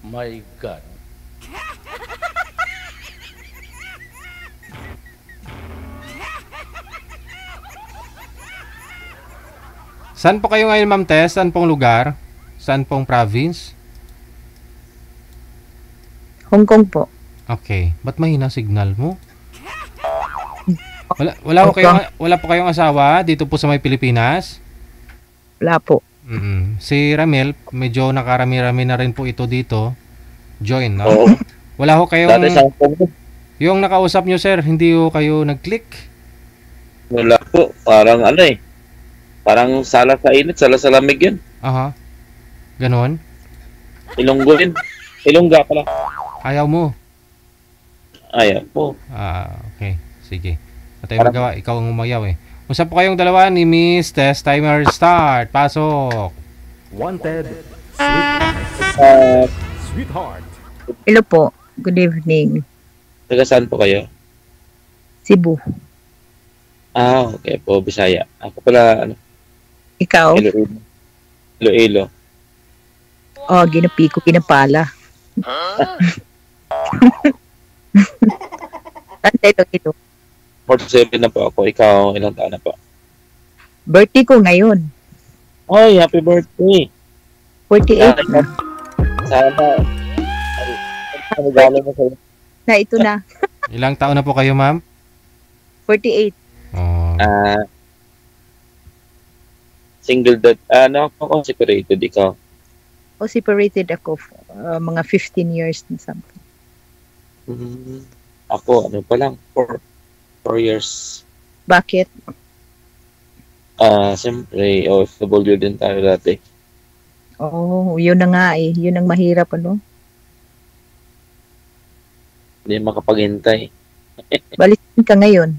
My God. Saan po kayo ngayon, Ma'am Tess? Saan pong lugar? Saan pong province? Hong Kong po. Okay. Ba't mahina signal mo? Wala po kayong asawa dito po sa may Pilipinas? Wala po. Si Ramel, medyo nakarami-rami na rin po ito dito. Join, no? Oo. Wala ho kayong... Dati sa Hong Kong, Yung nakausap nyo, sir, hindi ho kayo nag-click? wala po. Parang ano eh. Parang sala sa init, sala sa lamig yun. Aha. Ganon? Ilonggo yun. Ilongga pala. Ayaw mo? Ayan po. Okay. Sige. At tayo magawa. Ikaw ang umayaw eh. Usap po kayong dalawa ni Miss Tess. Timer start. Pasok. Wanted. Uh, Sweetheart. Hello po. Good evening. taga saan po kayo? Cebu. Okay po. Bisaya. Ako pala, ano, Ikaw? Iloilo. Iloilo. Ginapi ko, pinapala. Saan ito? 47 na po ako. Ikaw, ilang taon na po? Birthday ko ngayon. Oy, happy birthday! 48 na. Sana. Ano gano'n mo sa'yo? Na ito na. Ilang taon na po kayo, ma'am? 48. Oh. Single dad. Ano ako separated ikaw? Separated ako. Mga 15 years na something. Ako, ano pa lang, 4 years. Bakit? Siyempre, OFW din tayo dati. Yun na nga eh. Yun ang mahirap, ano? Hindi makapaghintay. Balikin ka ngayon.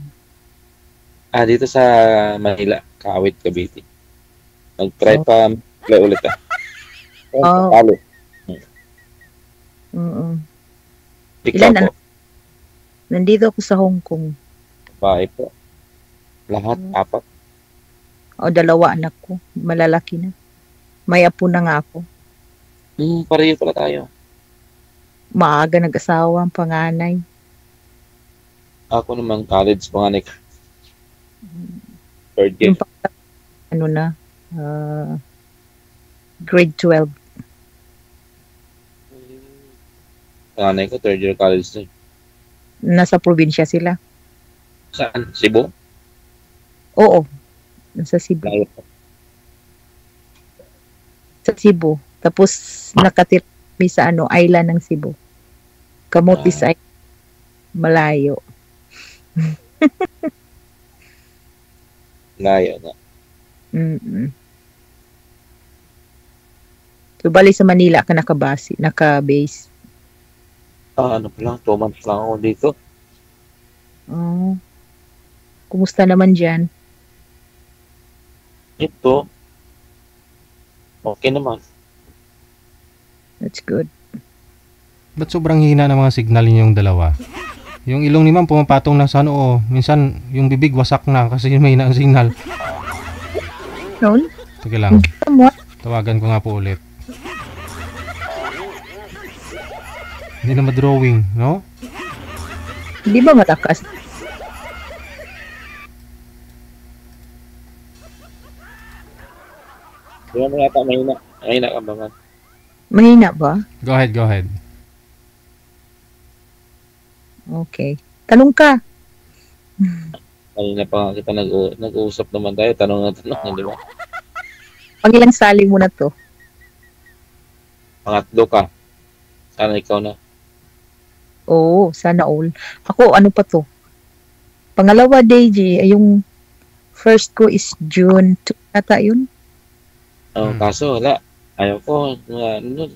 Dito sa Manila, Kawit, Cavite. Nag-try pa ulit Talo. Ikaw Ilan po, nandito ako sa Hong Kong. bahay po. Lahat, 4. 2 anak ko. Malalaki na. May apo na nga ako. Pareho pala tayo. Maaga nag-asawa ang panganay. Ako naman, college panganik. Third year. Yung grade 12. Panganay ko, third year college din. Nasa probinsya sila. Saan? Cebu? Oo. Nasa Cebu. Layo po. Sa Cebu. Tapos nakatira kami sa island ng Cebu. Camotes Island. Malayo. Layo na. So, bali sa Manila ka naka-base. Ano pa lang, 2 months lang ako dito. Kumusta naman dyan? Ito, okay naman. That's good. Ba't sobrang hina ng mga signal ninyong dalawa? Yung ilong ni ma'am pumapatong na sa noo. Minsan, yung bibig wasak na kasi may hina ang signal. Noon? Sige lang. Somewhat. Tawagan ko nga po ulit. Hindi na ma-drawing, no? Hindi ba malakas? Di ba yata mahina? Mahina ka ba man? Mahina ba? Go ahead. Okay. Tanong ka. Kanina pa kita nag-uusap naman tayo. Tanong, di ba? Pangilang sali mo na to? Pangatlo ka. Sana ikaw na. Oo, sana all. Ako, ano pa to? Pangalawa, Deji, yung first ko is June 2 ata yun. Kaso wala. Ayaw ko.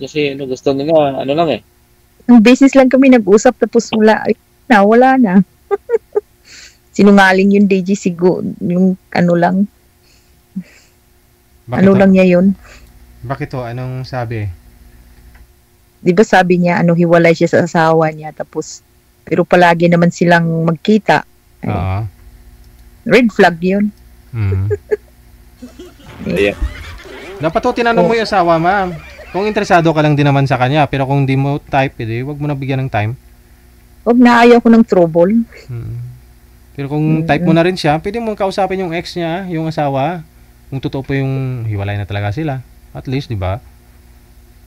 Kasi gusto nila, ano lang eh. Ang business lang kami nag-usap tapos wala na. Sinungaling yun, Deji, yung ano lang. Bakit Ano lang niya yun? Bakit to? Anong sabi? Di ba sabi niya, hiwalay siya sa asawa niya, tapos, pero palagi naman silang magkita. Oo. Red flag yun. Ayan. Dapat to tinanong mo yung asawa, ma'am. Kung interesado ka lang din naman sa kanya, pero kung di mo type, edi wag mo na bigyan ng time. Huwag na ayaw ko ng trouble. Pero kung type mo na rin siya, pwede mo kausapin yung ex niya, yung asawa. Kung totoo po yung hiwalay na talaga sila. At least, di ba?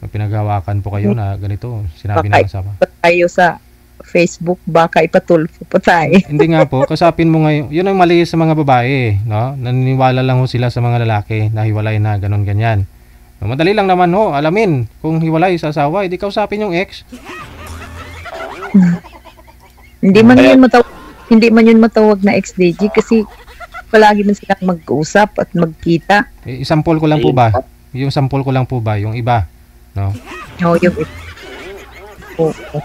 May pinaghawakan po kayo na ganito. Sinabi ng asawa. Tayo sa Facebook, baka ipatulfo pa tayo. Hindi nga po, kasapin mo ngayon. Yun ang mali sa mga babae, no? Naniniwala lang ho sila sa mga lalaki na hiwalay na ganun ganyan. No, madali lang naman ho, alamin kung hiwalay sa asawa, hindi kausapin yung ex. Hindi man yun matawag na ex-DJ kasi palagi man silang mag-usap at magkita. Isampol ko lang po ba? Yung sample ko lang po ba? Yung iba, no? Oh, yung Oo.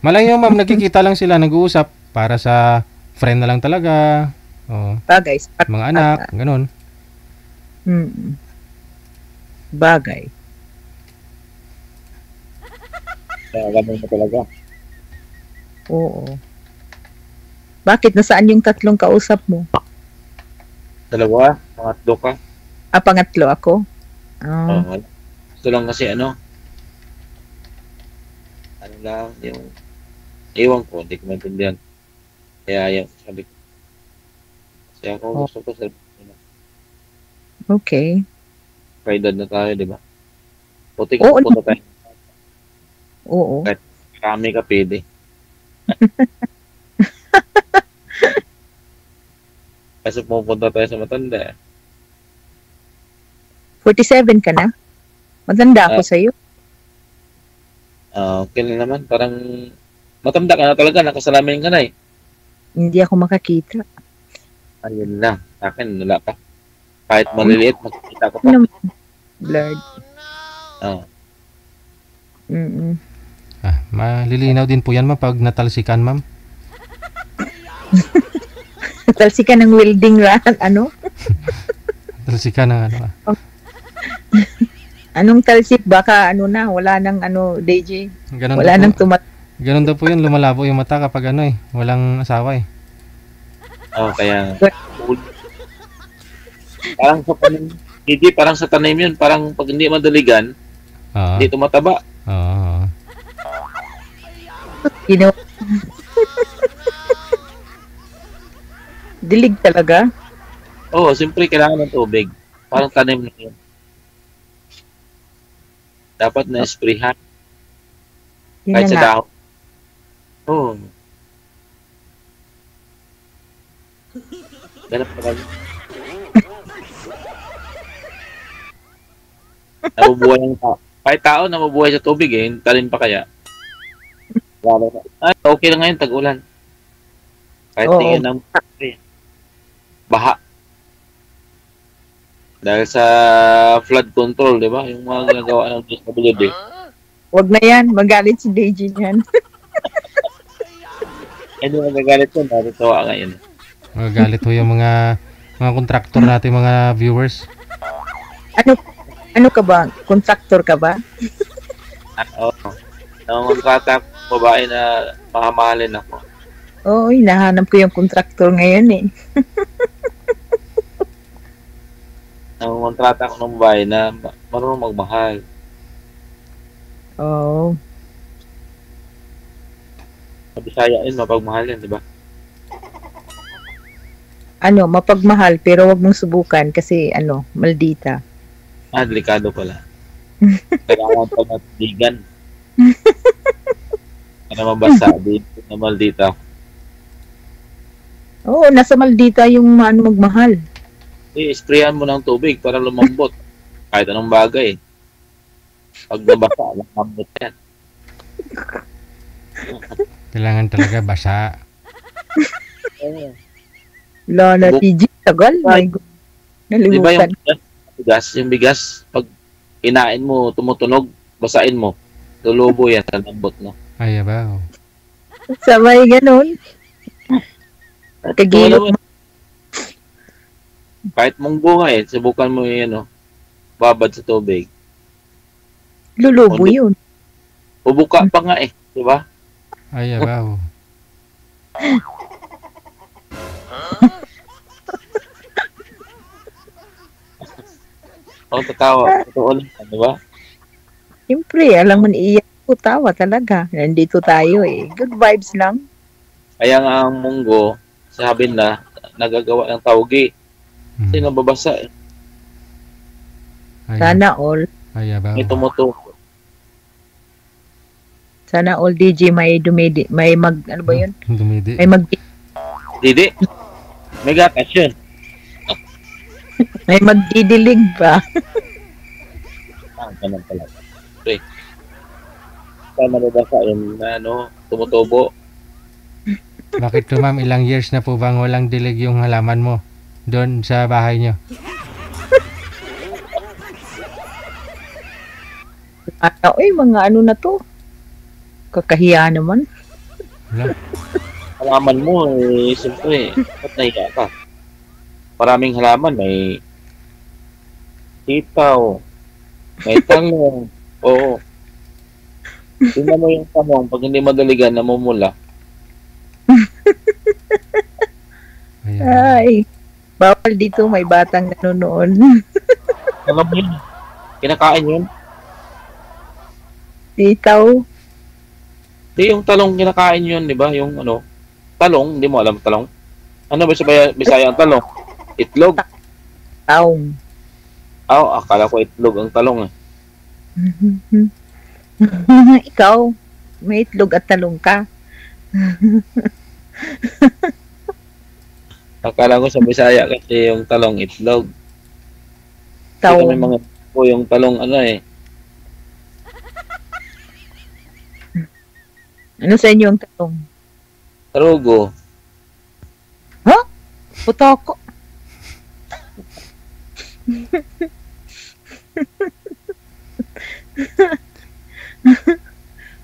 Malay nyo, ma'am, nagkikita lang sila, nag-uusap para sa friend na lang talaga. Oh, Bagay. mga anak, ganun. Bagay. Kaya ganun mo talaga. Oo. Bakit? Nasaan yung tatlong kausap mo? Dalawa, pangatlo ka. Pangatlo ako? Ah. Gusto lang kasi ano lang, yung ewan ko, hindi ko maintindihan. Kaya yung sabi ko. Kasi ako gusto ko sa Okay. kaedad na tayo, di ba? Puti Oo. ko punta tayo. Oo. Marami ka pwede. Kasi pupunta tayo sa matanda. 47 ka na? Matanda ako sa'yo. Okay lang naman. Parang matanda ka na talaga. Nakasalamin ka na eh. Hindi ako makakita. Ayun lang. Sa akin, wala pa. Kahit maliliit, makikita ko pa. Blurred. Oo. Malilinaw din po yan, ma'am, pag natalsikan, ma'am. Natalsikan ng welding rod, ano? Natalsikan ng ano. Anong talsik? Baka ano na, wala nang ano, DJ. Ganun Wala daw nang po, ganun daw po yun, lumalabo yung mata kapag ano walang asawa eh. Kaya parang sa tanim, hindi, parang sa tanim yun. Parang pag hindi madaligan, hindi tumataba. Oo. Dilig talaga. Siyempre kailangan ng tubig. Parang tanim na yun. Dapat na sprayhan. Yun Kahit na sa nga. dahon. Ganap talaga. Nabubuhay ang tao. Kahit tao nabubuhay sa tubig eh. Talim pa kaya. Okay na ngayon, tag-ulan. Kahit tingin ng baha. Dahil sa flood control, di ba? Yung mga ginagawa ng DSWD. Wag na yan, magalit si DJ yan. Hindi magagalit yun. Natutuwa ngayon. Magagalit ho yung mga kontraktor natin, mga viewers. Ano ka ba? Contractor ka ba? Nangontrata ko babae na makamahalin ako. Oo, hinahanap ko yung contractor ngayon eh. Nangontrata ko ng babae na marunong magmahal. Oo. Sa Bisaya yun, mapagmahal yan, di ba? Mapagmahal pero wag mong subukan kasi maldita. Delikado pala. Kailangan pa natidigan. Para mabasa, dito na maldita. Oo, nasa maldita yung magmahal. Sprayan mo ng tubig para lumambot. Kahit anong bagay. Pag nabasa, lumambot yan. Kailangan talaga basa. Wala na, TG. Tagal. My God. Di ba Nalimutan. yung bigas, pag inain mo, tumutunog, basain mo. Lulubo yan sa lambot, no? Ay, ba? Sabay ganun. Kagilot mo. Kahit munggo nga subukan mo yun, babad sa tubig. Lulubo yun. Bubuka pa nga di ba? Ay, ba? Ako tatawa. Totoo lang, di ba? Siyempre, alam mo iiyak ko, tawa talaga. Nandito tayo eh. Good vibes lang. Kaya nga ang munggo, sabi na, nagagawa ng tawgi. Kasi Hmm. nababasa eh. Ay, Sana all. ay, ba? May tumutuko. Sana all DJ may dumidi. May ano ba yun? Dumidi. May Didi, may gatas yun. may magdidilig pa. Ganun pala. Okay. Kaya nababasa yung tumutubo. Bakit to ma'am, ilang years na po bang walang dilig yung halaman mo doon sa bahay nyo? Mga ano na to. Kakahiya naman. Wala. Halaman mo, siyempre, ba't nahiya ka? Maraming halaman, may sitaw, may talong, oo. Tingnan mo yung talong, pag hindi madaligan, namumula. Ayan. Ay. Bawal dito, may batang nanonood. Alam mo yun, kinakain yun. Sitaw. Di yung talong kinakain yun, di ba? Yung talong, hindi mo alam talong. Ano ba sa Bisaya ang talong? Itlog. Taong. Akala ko itlog ang talong eh. Ikaw, may itlog at talong ka. Akala ko sa Bisaya kasi yung talong itlog. Kasi kami Taong. mga po yung talong Ano sa inyo ang talong? tarugo. Putoko.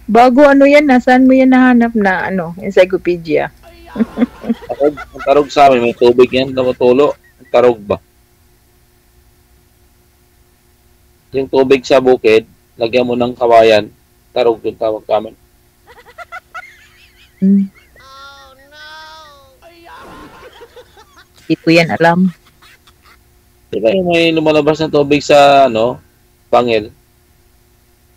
Bago ano yan, nasaan mo yan nahanap na encyclopedia? Ang tarog sa amin, may tubig yan, tumutulo. Ang tarog ba? Yung tubig sa bukid, lagyan mo ng kawayan, tarog yung tawag kami. Hmm. Hindi ko yan alam. Diba yung may lumalabas ng tubig sa pangil,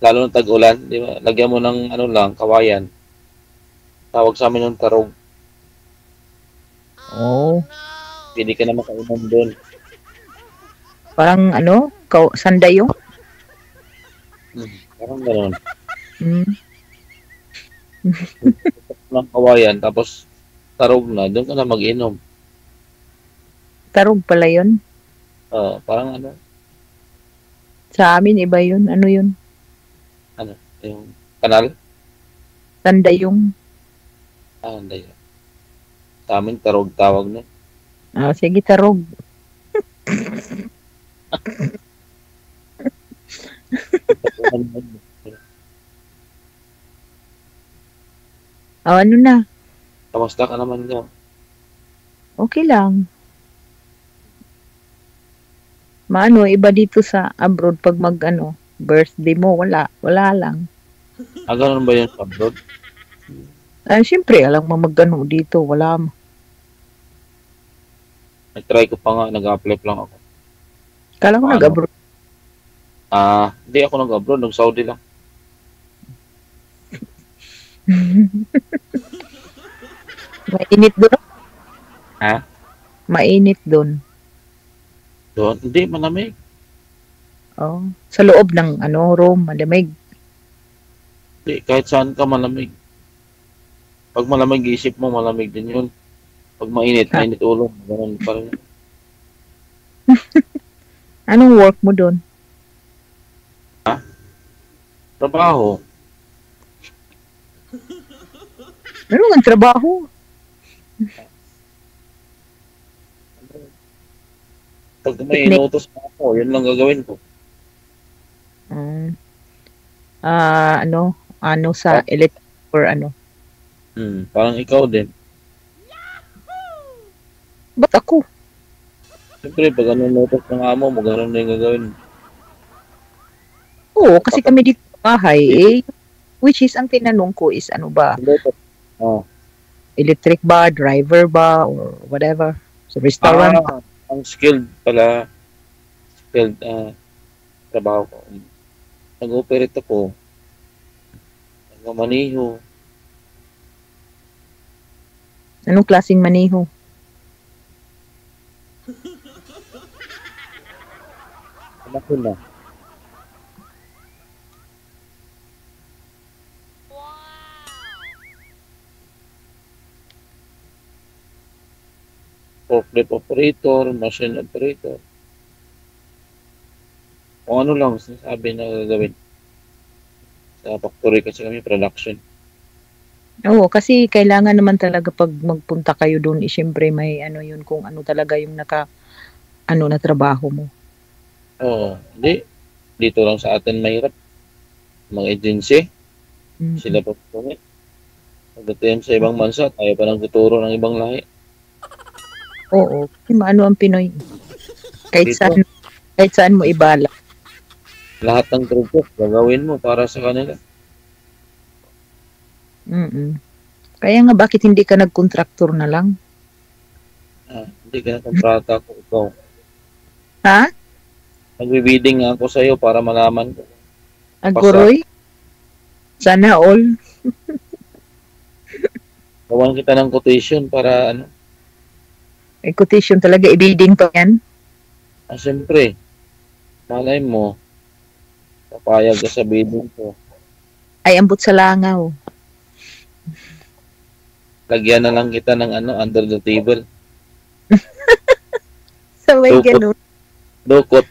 lalo ng tag-ulan, di ba? Lagyan mo ng kawayan. Tawag sa amin yung tarog. Oh, Hindi ka na makainom doon. parang sandayong. Parang gano'n. Hmm. Ng kawayan, tapos tarog na, doon ka na mag-inom. Tarog pala yun. Parang Sa amin, iba yun. Ano yun? yung kanal. Sandayong. Hindi. Sa amin, tarog tawag na. Sige, tarog. Ano na? Kamusta ka naman daw? Okay lang. Iba dito sa abroad pag birthday mo, wala lang. Ganun ba yun sa abroad? Siyempre, alam mo dito, wala. Nag-try ko pa nga, nag-apply pa lang ako. Kala ko Paano? nag-abroad. Hindi ako nag-abroad, nag-Saudi lang. Mainit doon. Ha? Mainit doon. Doon? Hindi, malamig. Oh, sa loob ng room, malamig. Hindi, kahit saan ka malamig. Pag malamig, isip mo, malamig din yun. Pag mainit, mainit ulo. Ganun pa rin. Anong work mo doon? Trabaho. Ano ang trabaho? Pag may inutos pa ako, yun lang gagawin ko. Sa electric or Parang ikaw din. Ba't ako? Siyempre, pag inutos ng amo mo, ganun din gagawin. Oo, kasi kami dito sa bahay, which is, ang tinanong ko is, Inutos. electric ba, driver ba, or whatever. Sa restaurant. Ang skilled pala. Skilled, trabaho ko. Nag-operate ako. Nagmamaniho. Anong klaseng maneho? Anak ko na. Forklift operator, machine operator. Kung ano lang sinasabi na gagawin. Sa factory kasi kami production. Oo, kasi kailangan naman talaga pag magpunta kayo doon, siyempre may ano yun, kung ano talaga yung na trabaho mo. Oo, hindi. Dito lang sa atin mahirap. Mga agency, Mm. sila pa kami. Pagdating sa ibang bansa, tayo pa nang tuturo ng ibang lahi. Oo, ano ang Pinoy. Kahit Dito, saan mo ibala. lahat ng truko gagawin mo para sa kanila. Mm. Kaya nga bakit hindi ka nag-contractor na lang? Hindi ka na kontrata ko ikaw. Ha? Nagbibidding nga ako sa iyo para malaman ko. Aguroy? Sana all. Gawan kita ng quotation para ano. May quotation talaga, i-bidding pa yan. Siyempre, malay mo, papayag ka sa bidding ko. Ay, ambot sa langaw. Lagyan na lang kita ng ano, under the table. So, may Dukot. ganun. Dukot.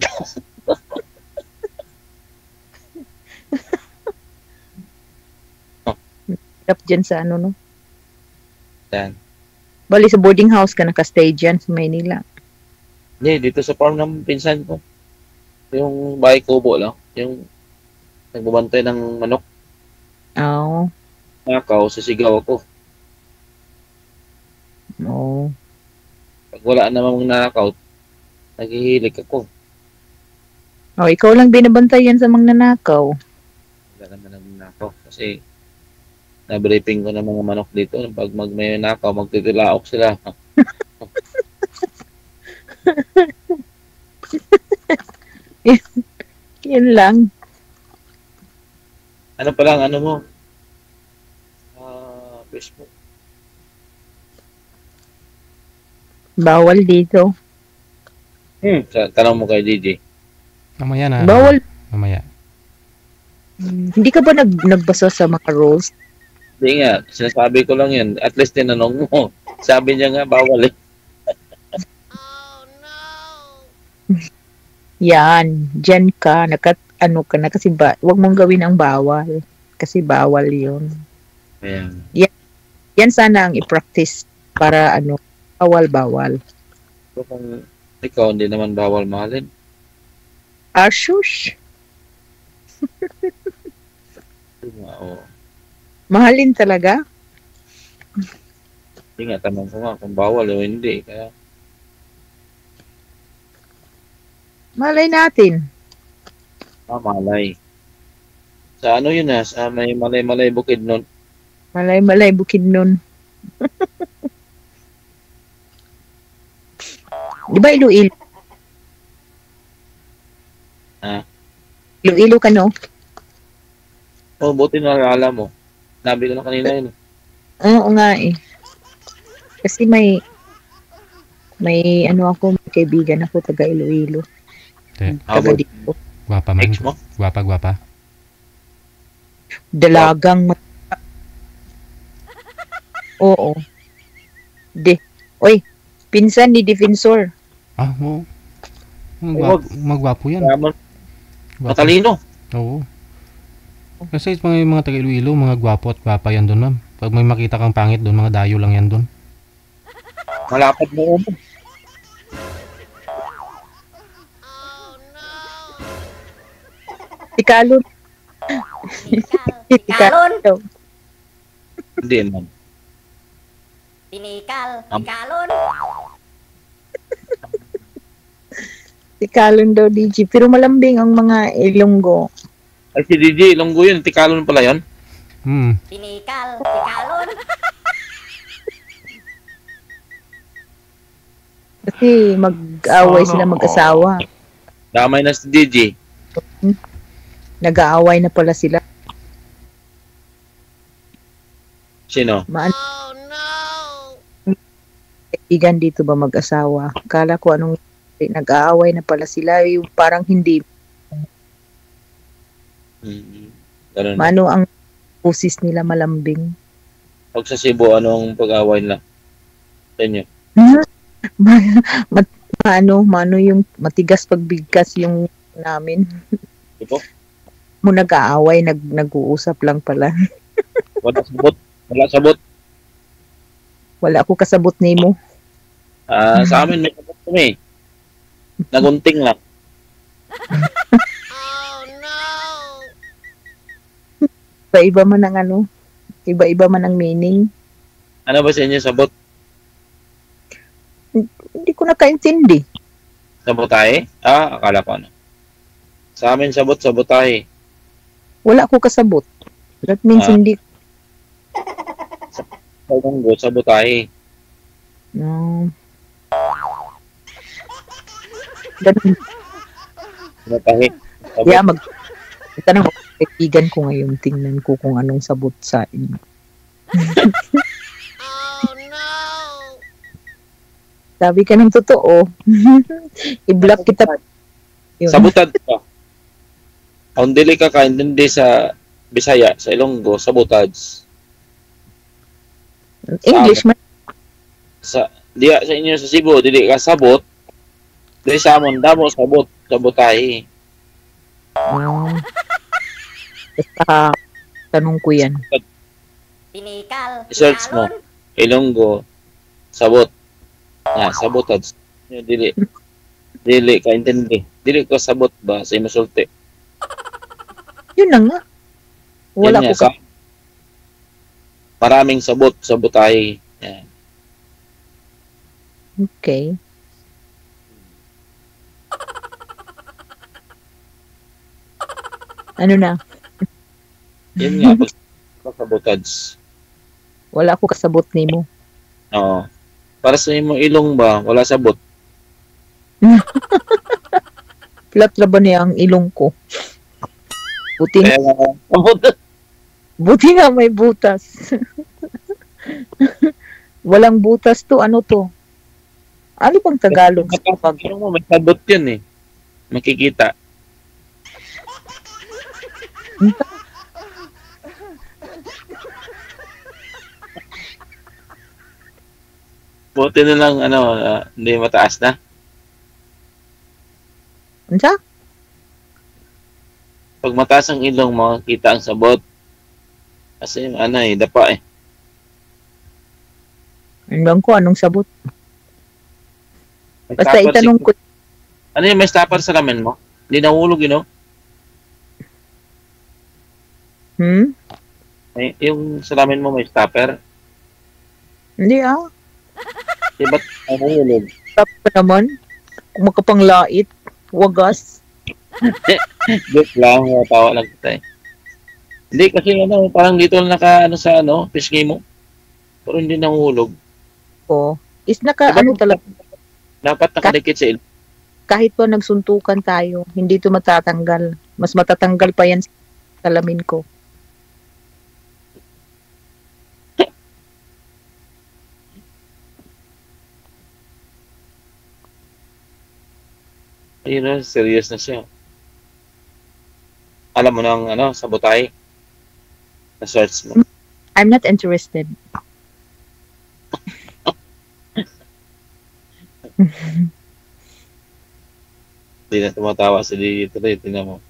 Hirap dyan sa ano, no? Yan. Bali, sa boarding house ka nakastay dyan sa Maynila. Hindi, dito sa farm ng pinsan ko. Yung bahay kubo lang. Yung nagbabantay ng manok. Oo. Nakaw, sisigaw ako. Oo. Pag wala namang nanakaw, naghihilig ako. Oh, ikaw lang binabantayan sa mga nanakaw. Wala naman ang nakaw. Kasi na-briefing ko ng mga manok dito. Pag may nakaw, magtitilaok sila. Yun lang. Ano pa lang, ano mo? Facebook. Bawal dito. Tanong mo kay DJ. Mamaya na. Bawal. Mamaya. Hindi ka ba nagbasa sa mga rules? Hindi nga, sinasabi ko lang yan. At least tinanong mo. Sabi niya nga, bawal eh. Yan. Diyan ka. Ano ka na. Kasi wag mong gawin ang bawal. Kasi bawal yun. Ayan. Yan sana ang i-practice para bawal. So, kung ikaw, hindi naman bawal mahalin. Shush. Oo. Mahalin talaga. Hindi nga, tanong ko nga kung bawal o hindi. Kaya, Malay natin. malay. Sa ano yun sa may malay-malay bukid nun. Malay bukid nun. Di ba Iloilo? Iloilo ka, no? Oh, buti naalala mo. Nabi ko na kanina yun. Oo nga eh. Kasi may may kaibigan ako taga Iloilo. Te, Taga dito. gwapa man. Ex mo? Gwapa. Dalagang Oo. Oy, pinsan ni Defensor. Oo. Huwag. Magwapo yan. Yaman. Gwapo. Matalino. Oo. Kasi mga taga Iloilo, mga gwapo at gwapa yan doon, ma'am. Pag may makita kang pangit doon, mga dayo lang yan doon. Malapad mo mo. Tikalon. Tikalon. Hindi man. Tikalon. Tikalon daw, DJ. Pero malambing ang mga Ilonggo. Ay, si DJ, Ilonggo yun. Tikalon pala yun. Tikalon. Kasi mag-away sila mag-asawa. Damay na si DJ. Nag-aaway na pala sila. Sino? Kaibigan dito ba mag-asawa? Kala ko anong nag-aaway na pala sila. Yung parang hindi. Ganun. Maano ang pusis nila malambing. Pag sa Cebu, anong pag-away nila? Sa inyo? Mano yung matigas pagbigkas yung namin. Di po? Mo nag-aaway, nag-uusap lang pala. Wala sabot. Wala sabot. Wala ako kasabot nimo. Sa amin may sabot kami. Nagunting lang. Iba-iba man ang ano. Iba-iba man ang meaning. Ano ba sa inyo sabot? Hindi ko nakaintindi. Sabotahe? Akala ko ano. Sa amin sabot, sabotahe. Wala ako kasabot. That means hindi. Sa Ilonggo, sabotahe. No. Ganun. Sabotahe. Sabot. Yeah, tanong ko, kaibigan ko ngayon, tingnan ko kung anong sabot sa inyo. Sabi ka ng totoo. I-block kita. Yun. Sabotad ka. Kung dili ka kaintindi sa Bisaya, sa Ilonggo, sabotage. English man. Sa inyo sa Cebu, dili ka sabot. Dili sa amon, damo sabot, sabotahe. Basta tanong ko yan. I-search mo. Ilonggo, sabot. Sabotage. Dili. Dili ka intindi. Dili ka sabot ba sa imusulti. Yun na nga. Wala Yan ko nga, maraming sabot, sabotahe. Yan. Okay. Ano na? Yan nga, pag sabotage. Wala ako kasabot nimo. Oo. Para sa imo ilong ba, wala sabot. Flat na ba niya ang ilong ko? Buti Kaya nga, sabot. Buti nga may butas. Walang butas to. Ano to? Ano bang Tagalog? Ilong mo, may sabot yun eh. Makikita. Buti na lang, hindi mataas na. Ansa? Pag mataas ang ilong, makikita ang sabot. Kasi, dapa eh. Hanggang ko anong sabot. May Basta stopper itanong ko. Ano yung may stopper sa lamin mo? Hindi nahulog yun, no? Yung salamin mo may stopper. Hindi Di ba't nahulog? Stop ka naman. Kung makapanglait. Wagas. Joke lang, tawa lang kita eh. Hindi kasi parang dito lang sa pisngi mo. Pero hindi nahulog. O. Is ano talaga. Dapat nakadikit sa ilong. Kahit pa nagsuntukan tayo, hindi to matatanggal. Mas matatanggal pa yan sa salamin ko. Ayun, serious na siya. Alam mo nang sabotahe? Na-search mo. I'm not interested. Hindi na tumatawa si dito rin. Tingnan mo.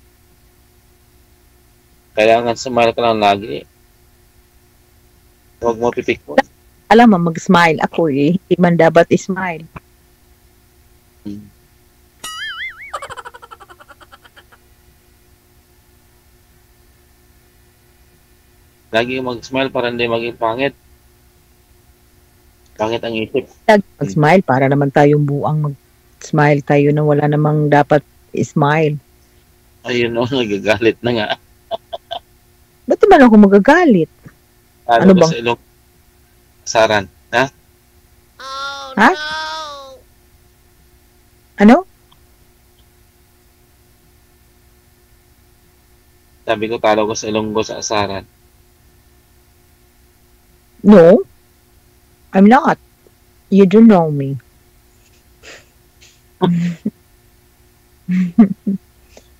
Kailangan smile ka lang lagi. Huwag mo pipik mo. Alam mo, mag-smile ako eh. Hindi man dapat smile. Lagi mag-smile para hindi maging pangit. Pangit ang isip. Mag-smile para naman tayong buang mag-smile tayo na wala namang dapat smile. Ayun nagagalit na nga. Ba't naman ako magagalit? Ano Ka bang? sa ilong saran. Ha? Ha? Ano? Sabi ko, talo ko sa Ilonggo sa asaran. No, I'm not. You don't know me.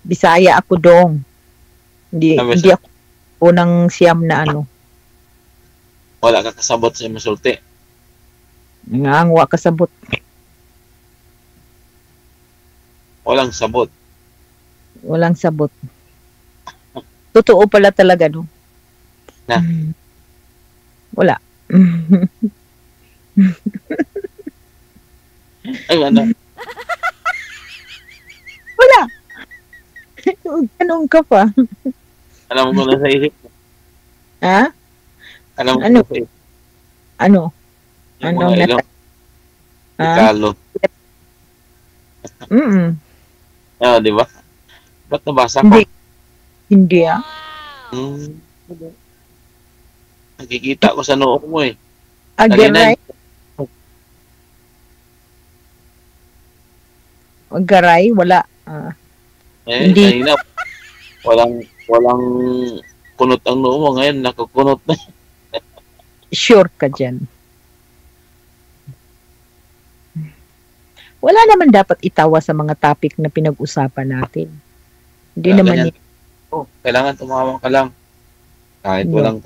Bisaya ako dong. Hindi, Sabi hindi ako unang siyam na ano. Wala ka kasabot sa masulti. Nangangwa kasabot. Walang sabot. Walang sabot. Totoo pala talaga, no? Na? Wala. Ay, ano? Wala. Ganun ka pa. Alam ko na sa isip. Ha? Alam ko Ano? na sa isip. Ano? Yung Anong mga ilong. Ha? Ikalo. Mm. Ah, di ba? Ba't nabasa ko? Hindi. Hindi ah. Hmm. Nakikita ko sa noo mo eh. Agaray. Agaray, wala. Ah. Hindi. Kanina, walang kunot ang noo mo. Ngayon, nakakunot na. Sure ka dyan. Wala naman dapat itawa sa mga topic na pinag-usapan natin. Hindi Kaya naman ganyan. Kailangan tumawa ka lang. Kahit No. walang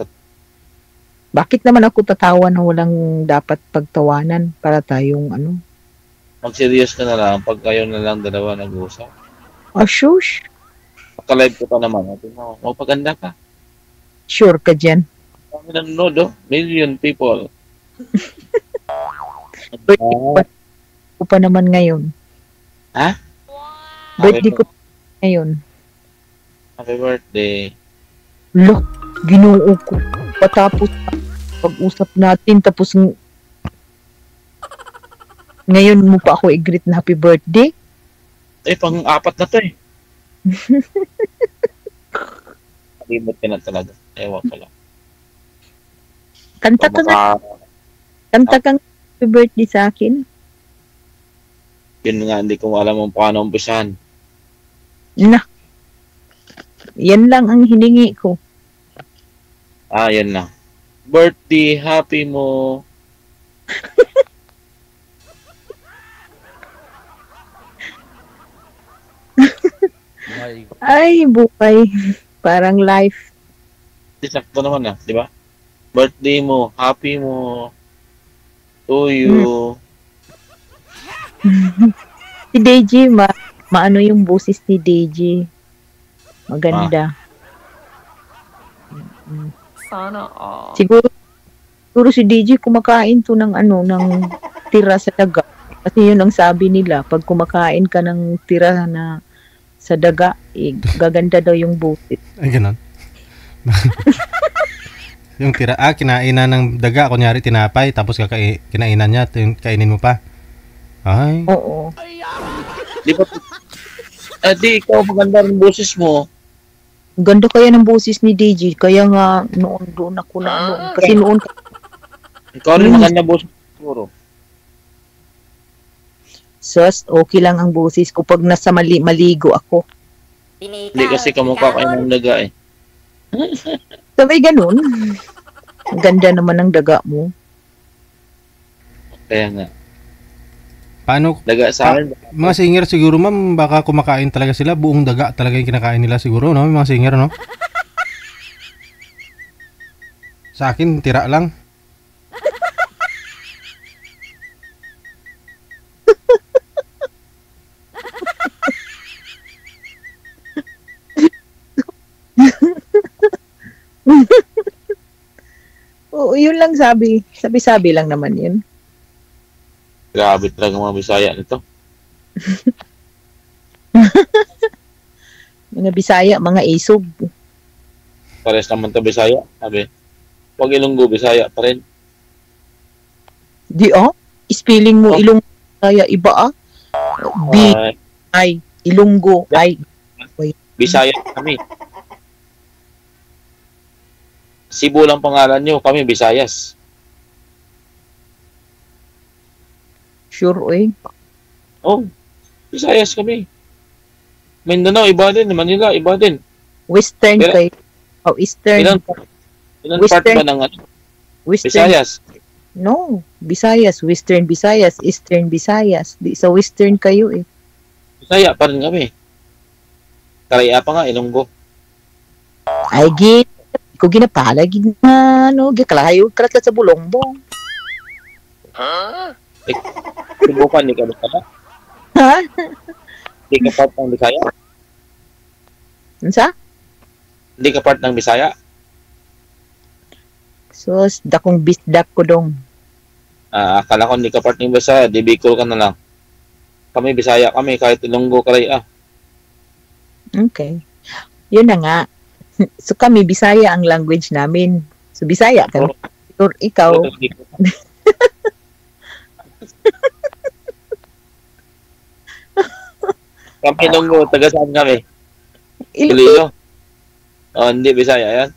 Bakit naman ako tatawa na walang dapat pagtawanan para tayong ano? mag-serious ka na lang pag kayo na lang dalawa nag-uusap. Oh, shush. Pagka-live ko pa naman. Sabi mo, paganda ka. Sure ka dyan. Kami nanonood, oh. Million people. Birthday ko pa naman ngayon. Ha? Birthday ko pa ngayon. Happy birthday. Lo, ginoo ko. Patapos pag-usap natin, tapos ngayon mo pa ako i-greet na happy birthday? Pang-apat na to eh. Kalimot ka na talaga. Ewan ko lang. Kanta ka nga, kanta kang happy birthday sa akin. Yun nga, hindi ko alam kung paano umpisahan. Na. Yan lang ang hiningi ko. Yan na. Birthday, happy mo. Ay, buhay. Parang life. Sakto naman na, di ba? Birthday mo, happy mo. To you. Si Deji, maano yung boses ni Deji. Maganda. Sana all. Siguro si Deji kumakain to ng ano, ng tira sa daga. Kasi yun ang sabi nila, pag kumakain ka ng tira na sa daga, gaganda daw yung boses. Ay, ganun. Yung tira, kinainan ng daga, kunyari tinapay, tapos kinainan niya, kainin mo pa. Ay, Oo. Di ba? Di, ikaw maganda rin boses mo. Ang ganda kaya ng boses ni Deji, kaya nga noon doon ako na ano. Kasi noon, Ikaw rin maganda boses siguro. sus, okay lang ang boses ko pag nasa maligo ako. Hindi kasi kamukha kayo ng daga eh. Sabay ganun. Ang ganda naman ng daga mo. Kaya nga. paano, Daga sa akin. mga singer siguro ma'am, baka kumakain talaga sila, buong daga talaga yung kinakain nila siguro, no? Yung mga singer, no? Sa akin, tira lang. Oo, yun lang sabi. Sabi-sabi lang naman yun. Grabe talaga mga Bisaya nito. Mga Bisaya, mga isog. Pares naman to Bisaya. Sabi, pag Ilonggo, Bisaya pa rin. Di spelling mo Oh. ilong Bisaya iba B, Ay, I, Ilonggo, I. Bisaya kami. Cebu lang pangalan nyo, kami Bisayas. Sure, eh. Oh, Bisayas kami. Mindanao, iba din. Manila, iba din. Western Ilan- kayo. Oh, Eastern. Ilan part Western. ba ng ano, Western. Visayas? No, Visayas. Western Visayas. Eastern Visayas. Di sa Western kayo eh. Bisaya pa rin kami. Karaya pa nga, Ilonggo. Ay, ko ginapala, gikalayo, kalat sa bulongbong. Subukan, di ka Bisaya. Ha? Di ka part ng Bisaya. Unsa? Hindi ka part ng Bisaya. So, dakong bisdak ko dong. Akala ko hindi ka part ng Bisaya, di Bicol ka na lang. Kami Bisaya kami, kahit Ilonggo, Karaya. Okay. Yun na nga. So, kami, Bisaya ang language namin. So, Bisaya ka. Or ikaw, Kami Ilonggo, taga saan kami? Iloilo. Iloilo. Hindi Bisaya yan.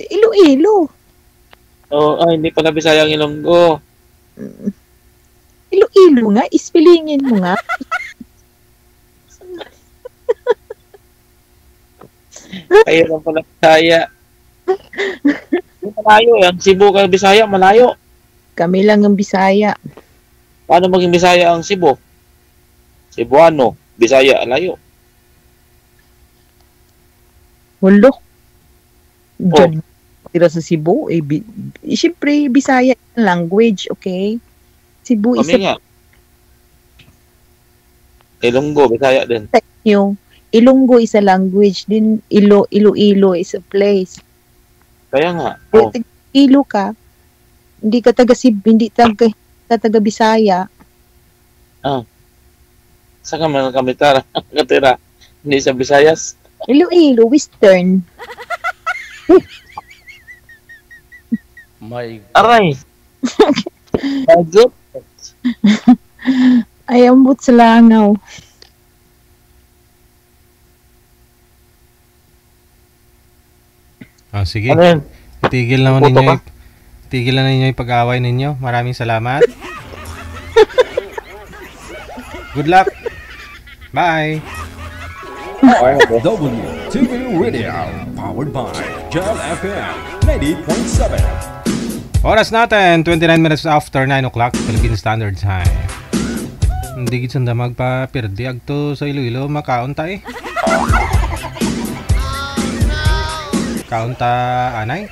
Iloilo. Hindi pala Bisaya ang Ilonggo. Iloilo nga. Ispilingin mo nga. Kayo lang pala Bisaya. Malayo yan. Cebu ka Bisaya, malayo. Kami lang ang Bisaya. Paano maging Bisaya ang Cebu? Cebuano, Bisaya, alayo. Hulo. Diyan. Tira sa Cebu. Siyempre, Bisaya ang language, okay? Cebu Kami nga. Ilonggo, Bisaya din. yung Ilonggo is a language din. Iloilo is a place. Kaya nga. Ilo ka, hindi ka taga Cebu, hindi taga Bisaya. Saan ka man kami katira? Hindi sa Visayas. Iloilo, Western. My Aray! Agad. Ay, ambot sa langaw. Sige. Ano yan? Tigil naman Puto ninyo. ka? Tigil na ninyo yung pag-away ninyo. Maraming salamat. Good luck. Bye. WTV Radio, powered by Jam FM 90.7. Oras natin, 29 minutes after 9 o'clock, Philippine Standard Time. Hindi gid sanda magpa-perdi agto sa Iloilo, makaunta eh. Kaunta anay?